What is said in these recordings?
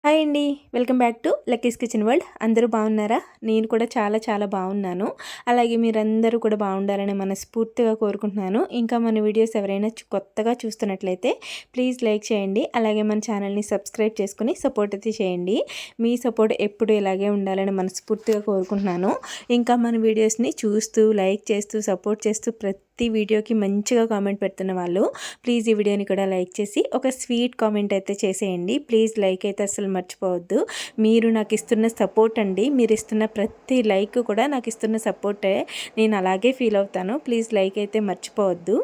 Hi అండి. Welcome back to Lucky's kitchen world. అందరూ బాగున్నారా? నేను కూడా చాలా బాగున్నాను. అలాగే మీరందరూ కూడా బాగుండాలని మనస్ఫూర్తిగా కోరుకుంటున్నాను. ఇంకా మన వీడియోస్ ఎవరైనా కొత్తగా చూస్తున్నట్లయితే ప్లీజ్ లైక్ చేయండి. అలాగే మన ఛానల్ని సబ్స్క్రైబ్ చేసుకుని సపోర్ట్ అయితే చేయండి. మీ సపోర్ట్ ఎప్పుడు ఇలాగే ఉండాలని మనస్ఫూర్తిగా కోరుకుంటున్నాను. ఇంకా మన వీడియోస్ని చూస్తూ లైక్ చేస్తూ సపోర్ట్ చేస్తూ ప్రతి వీడియోకి మంచిగా కామెంట్ పెడుతున్న వాళ్ళు ప్లీజ్ ఈ వీడియోని కూడా లైక్ చేసి ఒక స్వీట్ కామెంట్ అయితే చేసేయండి. ప్లీజ్ లైక్ అయితే అసలు మర్చిపోవద్దు. మీరు నాకు ఇస్తున్న సపోర్ట్ అండి. మీరు ఇస్తున్న ప్రతి లైక్ కూడా నాకు ఇస్తున్న సపోర్టే. నేను అలాగే ఫీల్ అవుతాను. ప్లీజ్ లైక్ అయితే మర్చిపోవద్దు.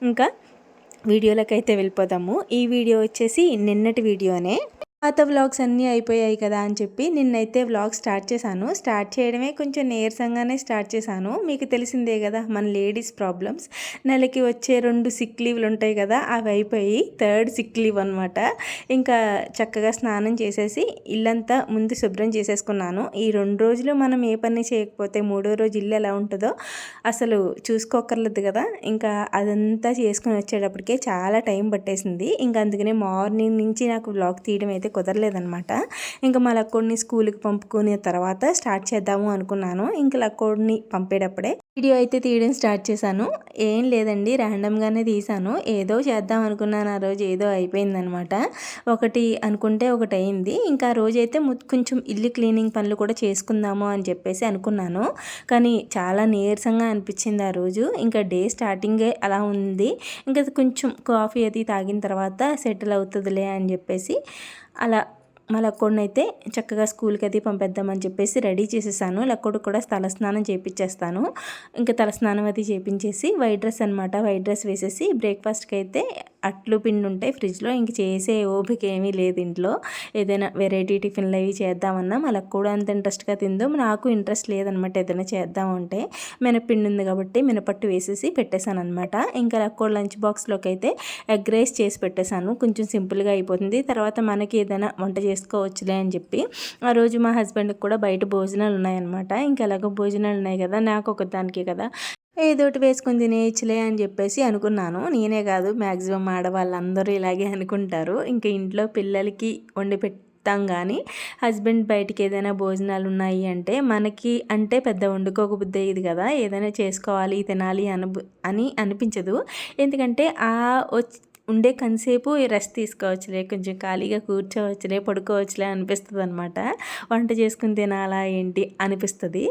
ఇంకా వీడియోలకైతే వెళ్ళిపోదాము. ఈ వీడియో వచ్చేసి నిన్నటి వీడియోనే. పాత వ్లాగ్స్ అన్నీ అయిపోయాయి కదా అని చెప్పి నిన్నైతే వ్లాగ్ స్టార్ట్ చేశాను. స్టార్ట్ చేయడమే కొంచెం నీరసంగానే స్టార్ట్ చేశాను. మీకు తెలిసిందే కదా మన లేడీస్ ప్రాబ్లమ్స్. నెలకి వచ్చే 2 సిక్ లీవ్లు ఉంటాయి కదా, అవి అయిపోయి 3rd సిక్ లీవ్ అనమాట. ఇంకా చక్కగా స్నానం చేసేసి ఇల్లంతా ముందు శుభ్రం చేసేసుకున్నాను. ఈ 2 రోజులు మనం ఏ పని చేయకపోతే 3వ రోజు ఇల్లు ఎలా ఉంటుందో అసలు చూసుకోకర్లేదు కదా. ఇంకా అదంతా చేసుకుని వచ్చేటప్పటికే చాలా టైం పట్టేసింది. ఇంకా అందుకనే మార్నింగ్ నుంచి నాకు వ్లాగ్ తీయడం అయితే కుదరలేదనమాట. ఇంకా మా లక్కోడిని స్కూల్కి పంపుకునే తర్వాత స్టార్ట్ చేద్దాము అనుకున్నాను. ఇంకా లక్కోడిని పంపేటప్పుడే వీడియో అయితే తీయడం స్టార్ట్ చేశాను. ఏం లేదండి, ర్యాండమ్గానే తీసాను. ఏదో చేద్దాం అనుకున్నాను. ఆ రోజు ఏదో అయిపోయిందనమాట. ఒకటి అనుకుంటే ఒకటి అయింది. ఇంకా ఆ రోజైతే కొంచెం ఇల్లు క్లీనింగ్ పనులు కూడా చేసుకుందాము అని చెప్పేసి అనుకున్నాను. కానీ చాలా నీరసంగా అనిపించింది ఆ రోజు. ఇంకా డే స్టార్టింగే అలా ఉంది. ఇంకా కొంచెం కాఫీ అది తాగిన తర్వాత సెటిల్ అవుతుందిలే అని చెప్పేసి అలా మా లక్కోడిని అయితే చక్కగా స్కూల్కి అది పంపేద్దామని చెప్పేసి రెడీ చేసేసాను. లక్కోడు కూడా తలస్నానం చేయించేస్తాను. ఇంకా తలస్నానం అది చేయించేసి వైట్ డ్రెస్ అనమాట, వైట్ డ్రెస్ వేసేసి బ్రేక్ఫాస్ట్కి అయితే అట్లు పిండి ఉంటాయి ఫ్రిడ్జ్లో. ఇంక చేసే ఓపిక ఏమీ లేదు ఇంట్లో. ఏదైనా వెరైటీ టిఫిన్లు అవి చేద్దామన్నా మా లక్కోడు అంత ఇంట్రెస్ట్గా తిందో, నాకు ఇంట్రెస్ట్ లేదనమాట ఏదైనా చేద్దామంటే. మినపిండి ఉంది కాబట్టి మినపట్టు వేసేసి పెట్టేశాను అనమాట. ఇంకా లక్కోడు లంచ్ బాక్స్లోకి అయితే ఎగ్ రైస్ చేసి పెట్టేశాను. కొంచెం సింపుల్గా అయిపోతుంది. తర్వాత మనకి ఏదైనా వంట చేసుకోవచ్చులే అని చెప్పి ఆ రోజు మా హస్బెండ్కి కూడా బయట భోజనాలు ఉన్నాయన్నమాట. ఇంకా ఎలాగో భోజనాలు ఉన్నాయి కదా, నాకు ఒకదానికే కదా, ఏదోటి వేసుకొని తినేయచ్చులే అని చెప్పేసి అనుకున్నాను. నేనే కాదు, మ్యాక్సిమం ఆడవాళ్ళందరూ ఇలాగే అనుకుంటారు. ఇంకా ఇంట్లో పిల్లలకి వండి పెడతాం కానీ హస్బెండ్ బయటికి ఏదైనా భోజనాలు ఉన్నాయి అంటే మనకి అంటే పెద్ద వండుకోకబుద్ధి అయ్యేది కదా, ఏదైనా చేసుకోవాలి తినాలి అని అనిపించదు. ఎందుకంటే ఉండే కొంతసేపు రెస్ట్ తీసుకోవచ్చులే, కొంచెం ఖాళీగా కూర్చోవచ్చులే, పడుకోవచ్చులే అనిపిస్తుంది అనమాట. వంట చేసుకుని తినాలా ఏంటి అనిపిస్తుంది.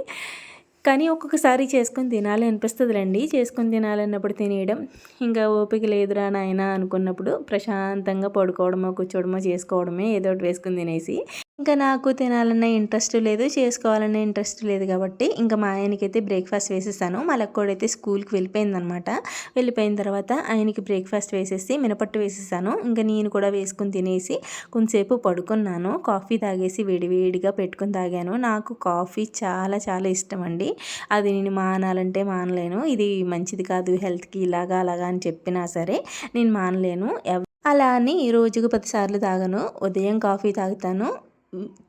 కానీ ఒక్కొక్కసారి చేసుకొని తినాలి అనిపిస్తుందిలేండి. చేసుకొని తినాలన్నప్పుడు తినేయడం. ఇంకా ఓపిక లేదురా నాయన అనుకున్నప్పుడు ప్రశాంతంగా పడుకోవడమో కూర్చోవడమో చేసుకోవడమే, ఏదో ఒకటి వేసుకుని తినేసి. ఇంకా నాకు తినాలన్న ఇంట్రెస్ట్ లేదు, చేసుకోవాలన్న ఇంట్రెస్ట్ లేదు కాబట్టి ఇంకా మా ఆయనకైతే బ్రేక్ఫాస్ట్ వేసేసాను. మా లక్కోడైతే స్కూల్కి వెళ్ళిపోయిందనమాట. వెళ్ళిపోయిన తర్వాత ఆయనకి బ్రేక్ఫాస్ట్ వేసేసి మినపట్టు వేసేసాను. ఇంకా నేను కూడా వేసుకుని తినేసి కొంతసేపు పడుకున్నాను. కాఫీ తాగేసి వేడివేడిగా పెట్టుకుని తాగాను. నాకు కాఫీ చాలా ఇష్టం అండి. అది నేను మానాలంటే మానలేను. ఇది మంచిది కాదు హెల్త్కి, ఇలాగా అలాగా అని చెప్పినా సరే నేను మానలేను. అలా అని రోజుకు 10 సార్లు తాగను. ఉదయం కాఫీ తాగుతాను,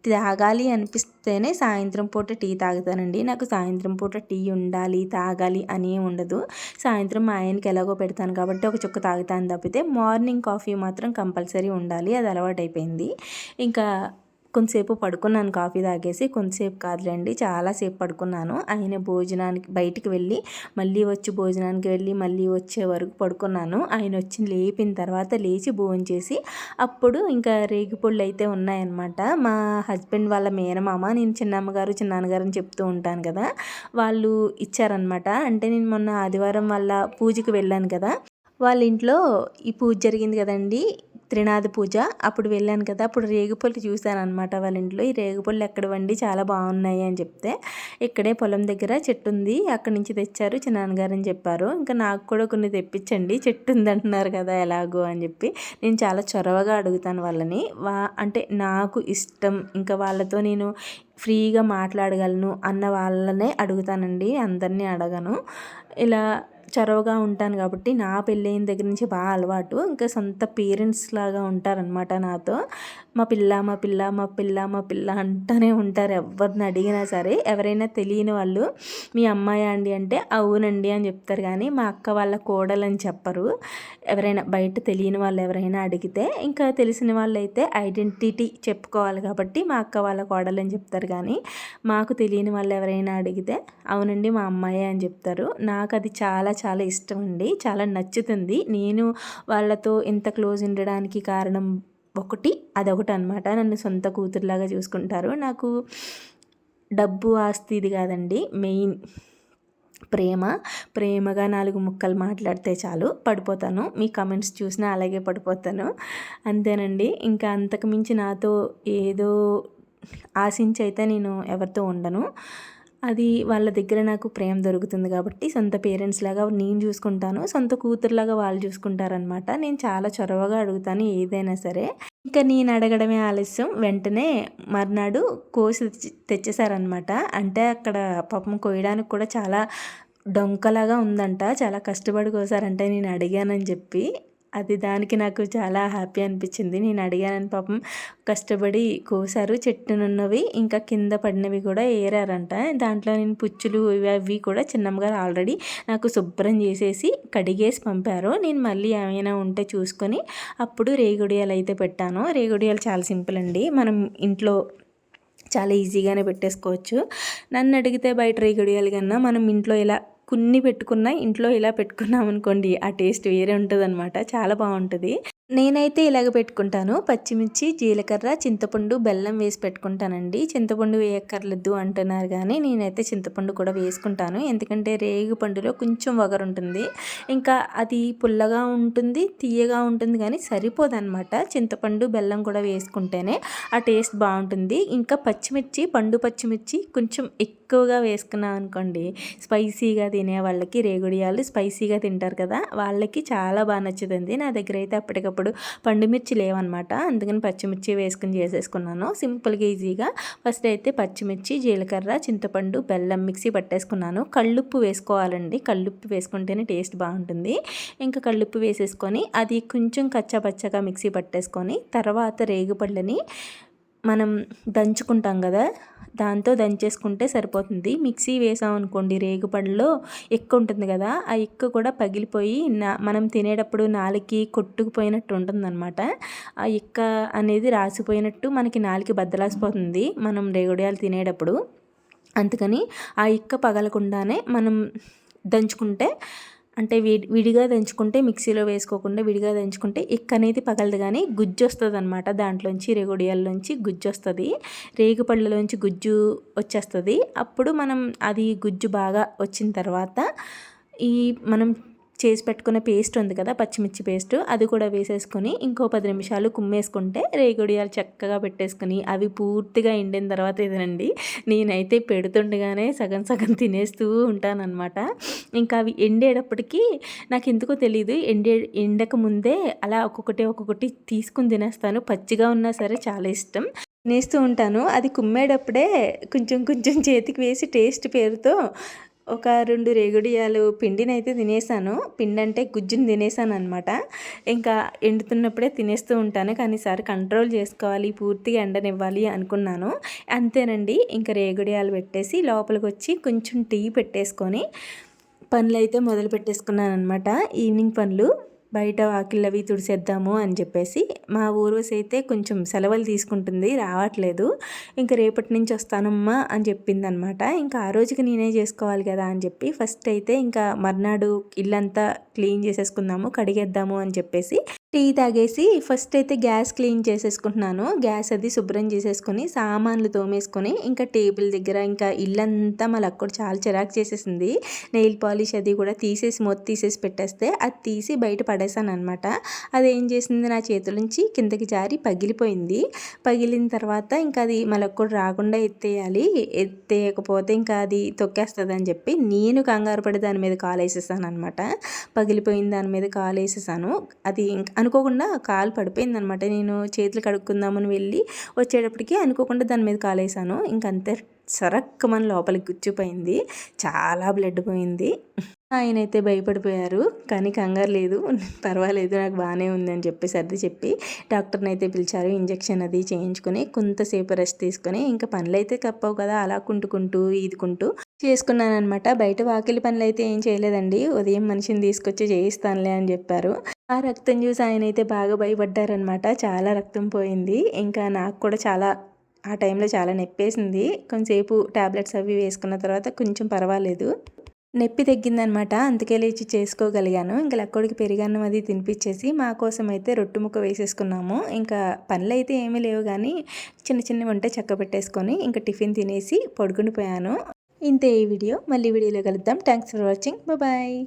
తాగాలి అనిపిస్తేనే సాయంత్రం పూట టీ తాగుతానండి. నాకు సాయంత్రం పూట టీ ఉండాలి తాగాలి అని ఉండదు. సాయంత్రం మా ఆయనకి ఎలాగో పెడతాను కాబట్టి ఒక చుక్క తాగుతాను తప్పితే మార్నింగ్ కాఫీ మాత్రం కంపల్సరీ ఉండాలి. అది అలవాటైపోయింది. ఇంకా కొంతసేపు పడుకున్నాను కాఫీ తాగేసి. కొంతసేపు కాదులేండి, చాలాసేపు పడుకున్నాను. ఆయన భోజనానికి బయటికి వెళ్ళి మళ్ళీ వచ్చి భోజనానికి వెళ్ళి మళ్ళీ వచ్చే వరకు పడుకున్నాను. ఆయన వచ్చి లేపిన తర్వాత లేచి భోంచేసి అప్పుడు ఇంకా రేగిపళ్ళు అయితే ఉన్నాయన్నమాట. మా హస్బెండ్ వాళ్ళ మేనమామ, నేను చిన్నమ్మగారు చిన్నాన్నగారు అని చెప్తూ ఉంటాను కదా, వాళ్ళు ఇచ్చారనమాట. అంటే నేను మొన్న ఆదివారం వాళ్ళ పూజకి వెళ్ళాను కదా, వాళ్ళ ఇంట్లో ఈ పూజ జరిగింది కదండి, త్రినాథ పూజ. అప్పుడు వెళ్ళాను కదా, అప్పుడు రేగిపళ్ళు చూశాను అనమాట వాళ్ళ ఇంట్లో. ఈ రేగిపళ్ళు ఎక్కడవండి, చాలా బాగున్నాయి అని చెప్తే ఇక్కడే పొలం దగ్గర చెట్టు ఉంది, అక్కడి నుంచి తెచ్చారు చిన్నాన్నగారు అని చెప్పారు. ఇంకా నాకు కూడా కొన్ని తెప్పించండి, చెట్టు ఉందంటున్నారు కదా ఎలాగో అని చెప్పి నేను చాలా చొరవగా అడుగుతాను వాళ్ళని. అంటే నాకు ఇష్టం, ఇంకా వాళ్ళతో నేను ఫ్రీగా మాట్లాడగలను అన్న వాళ్ళనే అడుగుతానండి, అందరినీ అడగను. ఇలా చొరవగా ఉంటాను కాబట్టి నా పెళ్ళైన దగ్గర నుంచి బాగా అలవాటు. ఇంకా సొంత పేరెంట్స్ లాగా ఉంటారనమాట నాతో. మా పిల్ల మా పిల్ల మా పిల్ల మా పిల్ల అంటూనే ఉంటారు ఎవరిని అడిగినా సరే. ఎవరైనా తెలియని వాళ్ళు మీ అమ్మాయా అండి అంటే అవునండి అని చెప్తారు, కానీ మా అక్క వాళ్ళ కోడలని చెప్పరు. ఎవరైనా బయట తెలియని వాళ్ళు ఎవరైనా అడిగితే, ఇంకా తెలిసిన వాళ్ళు అయితే ఐడెంటిటీ చెప్పుకోవాలి కాబట్టి మా అక్క వాళ్ళ కోడలని చెప్తారు, కానీ మాకు తెలియని వాళ్ళు ఎవరైనా అడిగితే అవునండి మా అమ్మాయే అని చెప్తారు. నాకు అది చాలా చాలా ఇష్టం అండి, చాలా నచ్చుతుంది. నేను వాళ్ళతో ఇంత క్లోజ్ ఉండడానికి కారణం అదొకటి అనమాట. నన్ను సొంత కూతురులాగా చూసుకుంటారు. నాకు డబ్బు ఆస్తి ఇది కాదండి, మెయిన్ ప్రేమగా 4 ముక్కలు మాట్లాడితే చాలు పడిపోతాను. మీ కమెంట్స్ చూసినా అలాగే పడిపోతాను, అంతేనండి. ఇంకా అంతకు మించి నాతో ఏదో ఆశించి అయితే నేను ఎవరితో ఉండను. అది వాళ్ళ దగ్గర నాకు ప్రేమ దొరుకుతుంది కాబట్టి సొంత పేరెంట్స్ లాగా నేను చూసుకుంటాను, సొంత కూతురులాగా వాళ్ళు చూసుకుంటారనమాట. నేను చాలా చొరవగా అడుగుతాను ఏదైనా సరే. ఇంకా నేను అడగడమే ఆలస్యం, వెంటనే మర్నాడు కోసి తెచ్చేసారనమాట. అంటే అక్కడ పాపం కోయడానికి కూడా చాలా డొంకలాగా ఉందంట, చాలా కష్టపడి కోసారంటే నేను అడిగానని చెప్పి. అది దానికి నాకు చాలా హ్యాపీ అనిపించింది. నేను అడిగానని పాపం కష్టపడి కోసారు. చెట్టునున్నవి ఇంకా కింద పడినవి కూడా ఏరారంట. దాంట్లో నేను పుచ్చులు అవి కూడా చిన్నమ్మగా ఆల్రెడీ నాకు శుభ్రం చేసేసి కడిగేసి పంపారు. నేను మళ్ళీ ఏమైనా ఉంటే చూసుకొని అప్పుడు రేగుడియాలు అయితే పెట్టాను. రేగుడియాలు చాలా సింపుల్ అండి, మనం ఇంట్లో చాలా ఈజీగానే పెట్టేసుకోవచ్చు. నన్ను అడిగితే బయట రేగుడియాలు కన్నా మనం ఇంట్లో ఇలా కొన్ని పెట్టుకున్నా, ఇంట్లో ఇలా పెట్టుకున్నాం అనుకోండి ఆ టేస్ట్ వేరే ఉంటుందన్నమాట, చాలా బాగుంటుంది. నేనైతే ఇలాగ పెట్టుకుంటాను. పచ్చిమిర్చి, జీలకర్ర, చింతపండు, బెల్లం వేసి పెట్టుకుంటానండి. చింతపండు వేయక్కర్లేదు అంటున్నారు, కానీ నేనైతే చింతపండు కూడా వేసుకుంటాను. ఎందుకంటే రేగు పండులో కొంచెం వగరుంటుంది, ఇంకా అది పుల్లగా ఉంటుంది, తీయగా ఉంటుంది, కానీ సరిపోదన్నమాట. చింతపండు బెల్లం కూడా వేసుకుంటేనే ఆ టేస్ట్ బాగుంటుంది. ఇంకా పండు పచ్చిమిర్చి కొంచెం ఎక్కువగా వేసుకున్నాం అనుకోండి, స్పైసీగా తినే వాళ్ళకి, రేగుడియాలు స్పైసీగా తింటారు కదా, వాళ్ళకి చాలా బాగా నచ్చుతుంది. నా దగ్గర అయితే అప్పటికప్పుడు పండుమిర్చి లేవన్నమాట, అందుకని పచ్చిమిర్చి వేసుకుని చేసేసుకున్నాను సింపుల్గా ఈజీగా. ఫస్ట్ అయితే పచ్చిమిర్చి, జీలకర్ర, చింతపండు, బెల్లం మిక్సీ పట్టేసుకున్నాను. కళ్ళుప్పు వేసుకోవాలండి, కళ్ళుప్పు వేసుకుంటేనే టేస్ట్ బాగుంటుంది. ఇంకా కళ్ళుప్పు వేసేసుకొని అది కొంచెం కచ్చాపచ్చగా మిక్సీ పట్టేసుకొని తర్వాత రేగుపళ్ళని మనం దంచుకుంటాం కదా, దాంతో దంచేసుకుంటే సరిపోతుంది. మిక్సీ వేసామనుకోండి రేగుపళ్ళలో ఎక్కువ ఉంటుంది కదా, ఆ ఎక్కువ కూడా పగిలిపోయి మనం తినేటప్పుడు నాలుకి కొట్టుకుపోయినట్టు ఉంటుందన్నమాట. ఆ ఎక్క అనేది రాసిపోయినట్టు మనకి నాలుకి బద్దలాసిపోతుంది మనం రేగుడియాలు తినేటప్పుడు. అందుకని ఆ ఇక్క పగలకుండానే మనం దంచుకుంటే, అంటే విడిగా దంచుకుంటే, మిక్సీలో వేసుకోకుండా విడిగా దంచుకుంటే ఇక్క అనేది పగలదు, కానీ గుజ్జు వస్తుంది అనమాట. దాంట్లోంచి రేగుడియాల్లోంచి గుజ్జు వస్తుంది, రేగుపళ్ళలోంచి గుజ్జు వచ్చేస్తుంది. అప్పుడు మనం అది గుజ్జు బాగా వచ్చిన తర్వాత ఈ మనం చేసి పెట్టుకున్న పేస్ట్ ఉంది కదా, పచ్చిమిర్చి పేస్ట్, అది కూడా వేసేసుకొని ఇంకో 10 నిమిషాలు కుమ్మేసుకుంటే రేగుడియాలు చక్కగా పెట్టేసుకొని అవి పూర్తిగా ఎండిన తర్వాత ఇదేనండి. నేనైతే పెడుతుండగానే సగం సగం తినేస్తూ ఉంటానన్నమాట. ఇంకా అవి ఎండేటప్పటికి నాకు ఎందుకో తెలియదు, ఎండక ముందే అలా ఒక్కొక్కటి తీసుకుని తినేస్తాను. పచ్చిగా ఉన్నా సరే చాలా ఇష్టం, తినేస్తూ ఉంటాను. అది కుమ్మేటప్పుడే కొంచెం కొంచెం చేతికి వేసి టేస్ట్ పేరుతో ఒక 2 రేగుడియాలు పిండినైతే తినేసాను. పిండి అంటే గుజ్జుని తినేసాను అనమాట. ఇంకా ఎండుతున్నప్పుడే తినేస్తూ ఉంటాను, కానీ ఈసారి కంట్రోల్ చేసుకోవాలి, పూర్తిగా ఎండనివ్వాలి అనుకున్నాను. అంతేనండి, ఇంకా రేగుడియాలు పెట్టేసి లోపలికి వచ్చి కొంచెం టీ పెట్టేసుకొని పనులు అయితే మొదలు పెట్టేసుకున్నాను అనమాట. ఈవినింగ్ పనులు బయట వాకిళ్ళు అవి తుడిసేద్దాము అని చెప్పేసి. మా ఊర్వశి అయితే కొంచెం సెలవులు తీసుకుంటుంది, రావట్లేదు. ఇంకా రేపటి నుంచి వస్తానమ్మా అని చెప్పింది అనమాట. ఇంకా ఆ రోజుకి నేనే చేసుకోవాలి కదా అని చెప్పి ఫస్ట్ అయితే ఇంకా మర్నాడు ఇల్లంతా క్లీన్ చేసేసుకుందాము, కడిగేద్దాము అని చెప్పేసి టీ తాగేసి ఫస్ట్ అయితే గ్యాస్ క్లీన్ చేసేసుకుంటున్నాను. గ్యాస్ అది శుభ్రం చేసేసుకొని సామాన్లు తోమేసుకొని ఇంకా టేబుల్ దగ్గర ఇంకా ఇల్లంతా మళ్ళీ అక్కడ చాలా చిరాకు చేసేసింది. నెయిల్ పాలిష్ అది కూడా తీసేసి పెట్టేస్తే అది తీసి బయట పడేసాను అనమాట. అది ఏం చేసింది, నా చేతుల నుంచి కిందకి జారి పగిలిపోయింది. పగిలిన తర్వాత ఇంకా అది మళ్ళీ అక్కడ రాకుండా ఎత్తేయకపోతే ఇంకా అది తొక్కేస్తుంది అని చెప్పి నేను కంగారు పడి దాని మీద కాలు వేసేసాను అనమాట. పగిలిపోయిన దాని మీద కాలు వేసేసాను. అది అనుకోకుండా కాలు పడిపోయింది అనమాట. నేను చేతులు కడుక్కుందామని వెళ్ళి వచ్చేటప్పటికి అనుకోకుండా దాని మీద కాలు వేసాను. ఇంకంతే సరక్కమని లోపలికి గుచ్చిపోయింది, చాలా బ్లడ్ పోయింది. ఆయనైతే భయపడిపోయారు. కానీ కంగారు లేదు, పర్వాలేదు నాకు బాగానే ఉందని చెప్పి సర్ది చెప్పి డాక్టర్ని అయితే పిలిచారు. ఇంజెక్షన్ అది చేయించుకొని కొంతసేపు రెస్ట్ తీసుకొని ఇంకా పనులైతే తప్పవు కదా, అలా కుంటుకుంటూ ఈదుకుంటూ చేసుకున్నానమాట. బయట వాకిలి పనులైతే ఏం చేయలేదండి. ఉదయం మనిషిని తీసుకొచ్చి చేయిస్తానులే అని చెప్పారు. ఆ రక్తం చూసి ఆయనైతే బాగా భయపడ్డారనమాట. చాలా రక్తం పోయింది. ఇంకా నాకు కూడా చాలా ఆ టైంలో చాలా నొప్పేసింది. కొంతసేపు టాబ్లెట్స్ అవి వేసుకున్న తర్వాత కొంచెం పర్వాలేదు, నొప్పి తగ్గిందనమాట. అందుకే లేచి చేసుకోగలిగాను. ఇంకా లక్కోడికి పెరుగన్నం అది తినిపించేసి మా కోసం అయితే రొట్టె ముక్క వేసేసుకున్నాము. ఇంకా పనులు అయితే ఏమీ లేవు కానీ చిన్న చిన్నవి ఉంటే చక్క పెట్టేసుకొని ఇంకా టిఫిన్ తినేసి పడుకుని పోయాను. ఇంతే ఈ వీడియో. మళ్ళీ వీడియోలో కలుద్దాం. Thanks for watching. బాయ్.